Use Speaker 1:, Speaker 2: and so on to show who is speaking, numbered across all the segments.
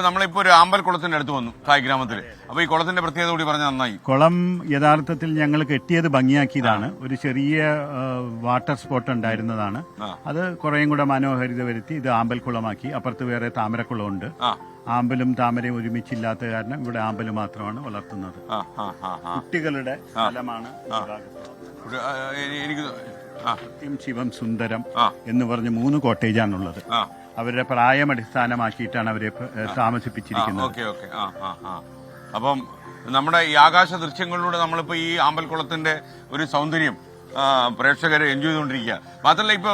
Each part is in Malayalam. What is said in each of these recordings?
Speaker 1: നമ്മളിപ്പോ ഒരു ആമ്പൽ കുളത്തിന്റെ അടുത്ത് വന്നു കായ് ഗ്രാമത്തിൽ. അപ്പൊ ഈ കുളത്തിന്റെ പ്രത്യേകത കൂടി പറഞ്ഞാൽ നന്നായി.
Speaker 2: കുളം യഥാർത്ഥത്തിൽ ഞങ്ങൾ കെട്ടിയത് ഭംഗിയാക്കിയതാണ്. ഒരു ചെറിയ വാട്ടർ സ്പോട്ട് ഉണ്ടായിരുന്നതാണ്. അത് കുറേയും കൂടെ മനോഹരിത വരുത്തി ഇത് ആമ്പൽ കുളമാക്കി. അപ്പുറത്ത് വേറെ താമരക്കുളമുണ്ട്. ആമ്പലും താമരയും ഒരുമിച്ചില്ലാത്ത കാരണം ഇവിടെ ആമ്പല് മാത്രമാണ് വളർത്തുന്നത്. കുട്ടികളുടെ സ്ഥലമാണ്. സത്യം ശിവം സുന്ദരം എന്ന് പറഞ്ഞ് 3 കോട്ടേജാണുള്ളത്. അവരുടെ പ്രായം അടിസ്ഥാനമാക്കിയിട്ടാണ് അവരെ താമസിപ്പിച്ചിരിക്കുന്നത്.
Speaker 1: അപ്പം നമ്മുടെ ഈ ആകാശ ദൃശ്യങ്ങളിലൂടെ നമ്മളിപ്പോ ഈ ആമ്പൽക്കുളത്തിന്റെ ഒരു സൗന്ദര്യം പ്രേക്ഷകരെ എൻജോയ് ചെയ്തുകൊണ്ടിരിക്കുക. മാത്രമല്ല ഇപ്പൊ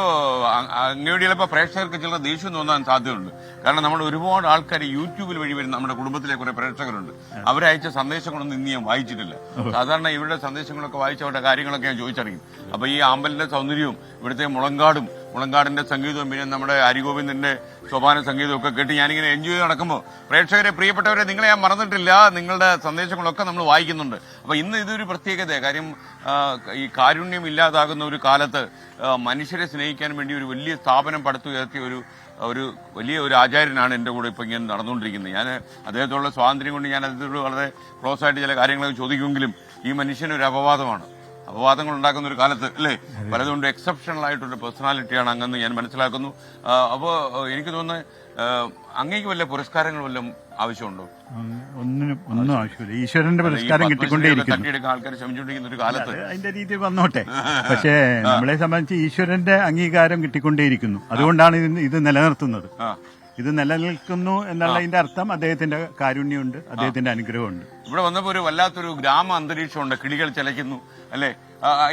Speaker 1: അങ്ങയുടെ ചിലപ്പോൾ പ്രേക്ഷകർക്ക് ചില ദേഷ്യം തോന്നാൻ സാധ്യതയുണ്ട്. കാരണം നമ്മൾ ഒരുപാട് ആൾക്കാർ യൂട്യൂബിൽ വഴി വരുന്ന നമ്മുടെ കുടുംബത്തിലെ കുറെ പ്രേക്ഷകരുണ്ട്. അവരയച്ച സന്ദേശങ്ങളൊന്നും ഇന്ന് ഞാൻ വായിച്ചിട്ടില്ല. സാധാരണ ഇവരുടെ സന്ദേശങ്ങളൊക്കെ വായിച്ചവരുടെ കാര്യങ്ങളൊക്കെ ഞാൻ ചോദിച്ചറിയും. അപ്പൊ ഈ ആമ്പലിന്റെ സൗന്ദര്യവും ഇവിടുത്തെ മുളങ്കാടിന്റെ സംഗീതവും പിന്നെ നമ്മുടെ ഹരിഗോവിന്ദന്റെ സോപാന സംഗീതവും ഒക്കെ കേട്ട് ഞാനിങ്ങനെ എൻജോയ് ചെയ്ത് നടക്കുമ്പോൾ പ്രേക്ഷകരെ, പ്രിയപ്പെട്ടവരെ, നിങ്ങളെ ഞാൻ മറന്നിട്ടില്ല. നിങ്ങളുടെ സന്ദേശങ്ങളൊക്കെ നമ്മൾ വായിക്കുന്നുണ്ട്. അപ്പൊ ഇന്ന് ഇതൊരു പ്രത്യേകത. കാര്യം ഈ കാരുണ്യം ഇല്ലാതാകുന്ന ഒരു കാലത്ത് മനുഷ്യരെ സ്നേഹിക്കാൻ വേണ്ടി ഒരു വലിയ സ്ഥാപനം പടുത്തുയർത്തിയ ഒരു വലിയ ഒരു ആചാര്യനാണ് എൻ്റെ കൂടെ ഇപ്പം ഇങ്ങനെ നടന്നുകൊണ്ടിരിക്കുന്നത്. ഞാൻ അദ്ദേഹത്തോടുള്ള സ്വാതന്ത്ര്യം കൊണ്ട് ഞാൻ അദ്ദേഹത്തോട് വളരെ ക്ലോസ് ആയിട്ട് ചില കാര്യങ്ങളൊക്കെ ചോദിക്കുമെങ്കിലും ഈ മനുഷ്യനൊരു അപവാദങ്ങൾ ഉണ്ടാക്കുന്ന ഒരു കാലത്ത് അല്ലേ, പലതുകൊണ്ട് എക്സെപ്ഷണൽ ആയിട്ടൊരു പേഴ്സണാലിറ്റിയാണ് അങ്ങെന്ന് ഞാൻ മനസ്സിലാക്കുന്നു. അപ്പോൾ എനിക്ക് തോന്നുന്നത് അങ്ങേക്ക് വല്ല പുരസ്കാരങ്ങൾ വല്ലതും ആവശ്യമുണ്ടോ?
Speaker 2: ഒന്നും ആവശ്യമില്ല. ഈശ്വരന്റെ പുരസ്കാരം കിട്ടിക്കൊണ്ടേയിരിക്കും.
Speaker 1: തട്ടിയെടുക്കാൻ ആൾക്കാർ ശ്രമിച്ചുകൊണ്ടിരിക്കുന്ന ഒരു കാലത്ത്
Speaker 2: അതിന്റെ രീതി വന്നോട്ടെ. പക്ഷേ നമ്മളെ സംബന്ധിച്ച് ഈശ്വരന്റെ അംഗീകാരം കിട്ടിക്കൊണ്ടേയിരിക്കുന്നു. അതുകൊണ്ടാണ് ഇത് നിലനിർത്തുന്നത്. ഇത് നിലനിൽക്കുന്നു എന്നുള്ളതിന്റെ അർത്ഥം അദ്ദേഹത്തിന്റെ കാരുണ്യമുണ്ട്, അദ്ദേഹത്തിന്റെ അനുഗ്രഹമുണ്ട്.
Speaker 1: ഇവിടെ വന്നപ്പോ ഒരു വല്ലാത്തൊരു ഗ്രാമ അന്തരീക്ഷമുണ്ട്. കിളികൾ ചിലയ്ക്കുന്നു അല്ലെ.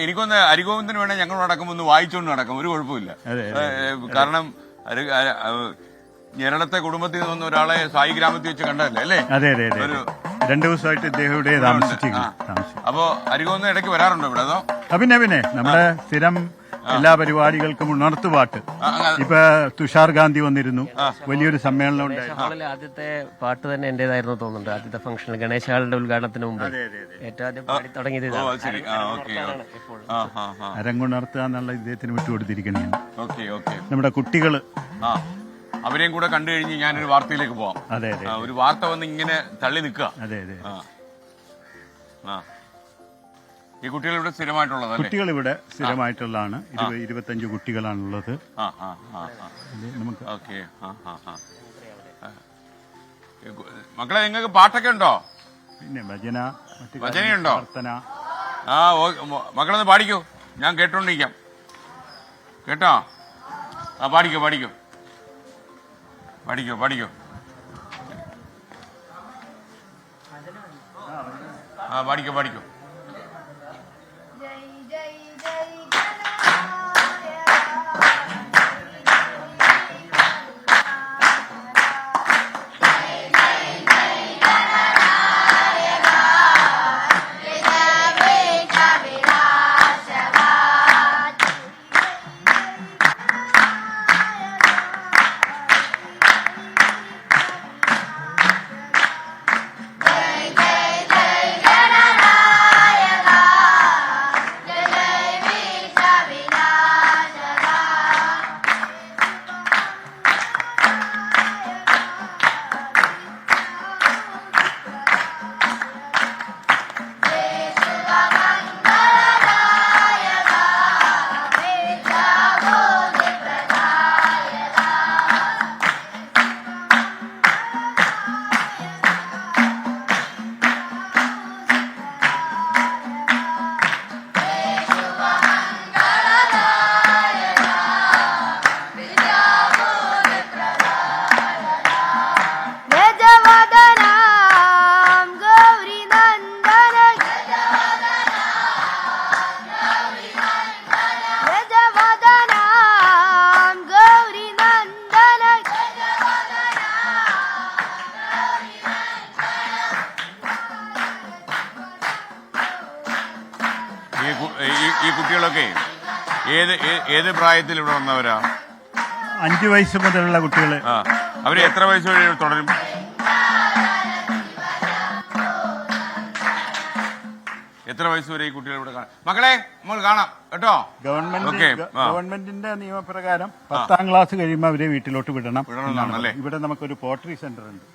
Speaker 1: എനിക്കൊന്ന് ഹരിഗോവിന്ദന് വേണേ ഞങ്ങൾ നടക്കുമ്പോൾ ഒന്ന് വായിച്ചുകൊണ്ട് നടക്കും, ഒരു കുഴപ്പമില്ല. കാരണം ഞെരളത്തെ കുടുംബത്തിൽ നിന്ന് വന്ന ഒരാളെ സായി ഗ്രാമത്തിൽ വെച്ച് കണ്ടതല്ലേ അല്ലേ?
Speaker 2: അതെ അതെ അതെ. 2 ദിവസമായിട്ട് ഇദ്ദേഹം ഇവിടെ താമസിച്ചിരിക്കുന്നു.
Speaker 1: അപ്പോ ഹരിഗോവിന്ദൻ ഇടയ്ക്ക് വരാറുണ്ടോ ഇവിടെ? അതോ
Speaker 2: പിന്നെ നമ്മുടെ സ്ഥിരം എല്ലാ പരിപാടികൾക്കും ഉണർത്തുപാട്ട്. ഇപ്പൊ തുഷാർ ഗാന്ധി വന്നിരുന്നു, വലിയൊരു സമ്മേളനം ഉണ്ടായിരുന്നു.
Speaker 3: ആദ്യത്തെ പാട്ട് തന്നെ എന്റേതായിരുന്നു തോന്നുന്നുണ്ട്. ആദ്യത്തെ ഫംഗ്ഷൻ ഗണേശ ഹാളിന്റെ ഉദ്ഘാടനത്തിന് മുമ്പ് ഏറ്റവും ആദ്യം പാടി തുടങ്ങിയത്
Speaker 2: അരങ്ങുണർത്തുക എന്നുള്ള ഇദ്ദേഹത്തിന് വിട്ടുകൊടുത്തിരിക്കണേ. നമ്മുടെ കുട്ടികള്
Speaker 1: അവരെയും കൂടെ കണ്ടു കഴിഞ്ഞ് ഞാനൊരു വാർത്തയിലേക്ക് പോവാം.
Speaker 2: അതെ അതെ.
Speaker 1: ഒരു വാർത്ത വന്ന് ഇങ്ങനെ തള്ളി നിൽക്കുക.
Speaker 2: അതെ അതെ.
Speaker 1: ഈ കുട്ടികൾ ഇവിടെ സ്ഥിരമായിട്ടുള്ളത്?
Speaker 2: കുട്ടികൾ ഇവിടെ സ്ഥിരമായിട്ടുള്ളതാണ്. 25 കുട്ടികളാണുള്ളത്. നമുക്ക്
Speaker 1: മക്കളെ, നിങ്ങൾക്ക് പാട്ടൊക്കെ ഉണ്ടോ?
Speaker 2: പിന്നെ
Speaker 1: ഭജനയുണ്ടോ? മക്കളൊന്ന് പാടിക്കോ, ഞാൻ കേട്ടോണ്ടിരിക്കാം. കേട്ടോ? പാടിക്കോ പാടിക്കോ. ഈ കുട്ടികളൊക്കെ ഏത് പ്രായത്തിൽ ഇവിടെ വന്നവരാ?
Speaker 2: 5 വയസ്സ് മുതലുള്ള കുട്ടികള്.
Speaker 1: അവര് എത്ര വയസ്സ് വരെ തുടരും? എത്ര ഇത്ര വയസ്സ് വരെ ഈ കുട്ടികൾ ഇവിടെ കാണാം. മക്കളെ നമ്മൾ കാണാം കേട്ടോ. ഓക്കെ.
Speaker 2: ഗവൺമെന്റിന്റെ നിയമപ്രകാരം 10ാം ക്ലാസ് കഴിയുമ്പോൾ അവരെ വീട്ടിലോട്ട് വിടണം
Speaker 1: എന്നാണല്ലേ?
Speaker 2: ഇവിടെ നമുക്കൊരു പോട്ടറി സെന്റർ ഉണ്ട്.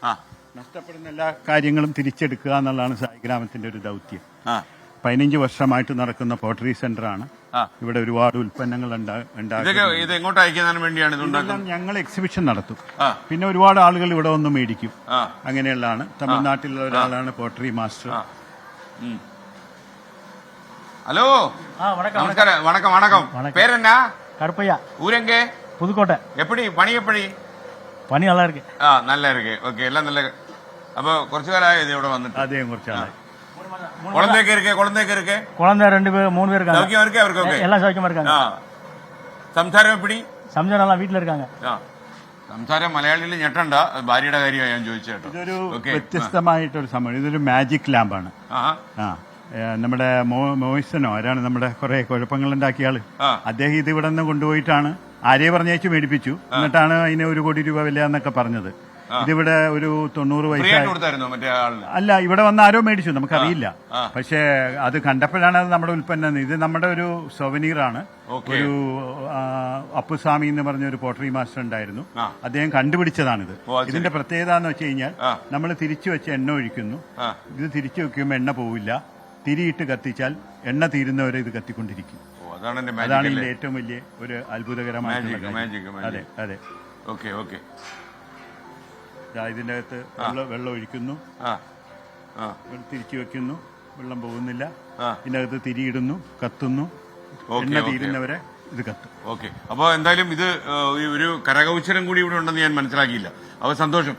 Speaker 2: നഷ്ടപ്പെടുന്ന എല്ലാ കാര്യങ്ങളും തിരിച്ചെടുക്കുക എന്നുള്ളതാണ് സായിഗ്രാമത്തിന്റെ ഒരു ദൗത്യം. 15 വർഷമായിട്ട് നടക്കുന്ന പോട്ടറി സെന്റർ ആണ്. ഇവിടെ ഒരുപാട് ഉൽപ്പന്നങ്ങൾ
Speaker 1: ഇത് എങ്ങോട്ട് അയക്കാൻ വേണ്ടിയാണ്
Speaker 2: ഇതെല്ലാം ഞങ്ങൾ എക്സിബിഷൻ നടത്തും. പിന്നെ ഒരുപാട് ആളുകൾ ഇവിടെ വന്ന് മേടിക്കും. അങ്ങനെയുള്ളതാണ്. തമിഴ്നാട്ടിലുള്ള ഒരാളാണ് പോട്ടറി മാസ്റ്റർ.
Speaker 1: ഹലോ, നമസ്കാരം. വണക്കം വണക്കം. പേരെന്നാ?
Speaker 4: கருப்பையா.
Speaker 1: ஊரெங்க?
Speaker 4: புதுக்கோட்டை.
Speaker 1: எப்படி பணி எப்படி?
Speaker 4: பனி நல்லா இருக்கு.
Speaker 1: நல்லா இருக்கு. ஓகே, எல்லாம் நல்ல. அப்போ കുറച്ചു കാലമായി ഇത് ഇവിടെ വന്നിട്ട്?
Speaker 2: അതേം കുറച്ചാളായി.
Speaker 1: குழந்தைக்கு இருக்கு? குழந்தைக்கு இருக்கு?
Speaker 4: குழந்தை 2 பேர் 3 பேர் இருக்காங்க.
Speaker 1: சௌக்கியம் இருக்கு அவருக்கு? ஓகே,
Speaker 4: எல்லாம் சௌக்கியமா இருக்காங்க.
Speaker 1: സംസാരം எப்படி?
Speaker 4: സംസാരം എല്ലാം വീട്ടിൽ இருக்காங்க.
Speaker 1: സംസാരം മലയാളിയിൽ ഞെട്ടണ്ട. ഭാര്യയുടെ കാര്യമാണ് ഞാൻ ചോദിച്ചേട്ടോ.
Speaker 2: ഇതൊരു വ്യത്യസ്തമായിട്ടൊരു സംഭവം. ഇതൊരു മാജിക് ലാമ്പാണ്. നമ്മുടെ മോയിസനോ ആരാണ് നമ്മുടെ കുറെ കുഴപ്പങ്ങളുണ്ടാക്കിയ ആള്, അദ്ദേഹം ഇത് ഇവിടെ നിന്ന് കൊണ്ടുപോയിട്ടാണ് ആരെയും പറഞ്ഞേച്ച് മേടിപ്പിച്ചു. എന്നിട്ടാണ് അതിന് 1 കോടി രൂപ വില എന്നൊക്കെ പറഞ്ഞത്. ഇതിവിടെ ഒരു 90 വയസ്സായി. അല്ല, ഇവിടെ വന്ന് ആരോ മേടിച്ചു, നമുക്കറിയില്ല. പക്ഷെ അത് കണ്ടപ്പോഴാണ് അത് നമ്മുടെ ഉൽപ്പന്നം. ഇത് നമ്മുടെ ഒരു സൊവനീറാണ്. ഒരു അപ്പുസ്വാമി എന്ന് പറഞ്ഞ ഒരു പോട്ടറി മാസ്റ്റർ ഉണ്ടായിരുന്നു, അദ്ദേഹം കണ്ടുപിടിച്ചതാണിത്. ഇതിന്റെ പ്രത്യേകത എന്ന് വെച്ച് കഴിഞ്ഞാൽ നമ്മൾ തിരിച്ചു വെച്ച് എണ്ണ ഒഴിക്കുന്നു. ഇത് തിരിച്ചു വെക്കുമ്പോൾ എണ്ണ പോവില്ല. തിരിയിട്ട് കത്തിച്ചാൽ എണ്ണ തീരുന്നവരെ ഇത് കത്തിക്കൊണ്ടിരിക്കും. അതാണ് ഇതിന്റെ ഏറ്റവും വലിയ ഒരു അത്ഭുതകരമായിട്ടുള്ള കാര്യം. അതെ അതെ.
Speaker 1: Okay okay.
Speaker 2: ഇതിന്റെ അകത്ത് വെള്ളം ഒഴിക്കുന്നു, തിരിച്ചു വെക്കുന്നു, വെള്ളം പോകുന്നില്ല. ഇതിന്റെ അകത്ത് തിരിയിടുന്നു, കത്തുന്നു, എണ്ണ തീരുന്നവരെ ഇത് കത്തും.
Speaker 1: ഓക്കെ. അപ്പൊ എന്തായാലും ഇത് ഒരു കരകൗശലം കൂടി ഇവിടെ ഉണ്ടെന്ന് ഞാൻ മനസ്സിലാക്കിയില്ല. അപ്പൊ സന്തോഷം.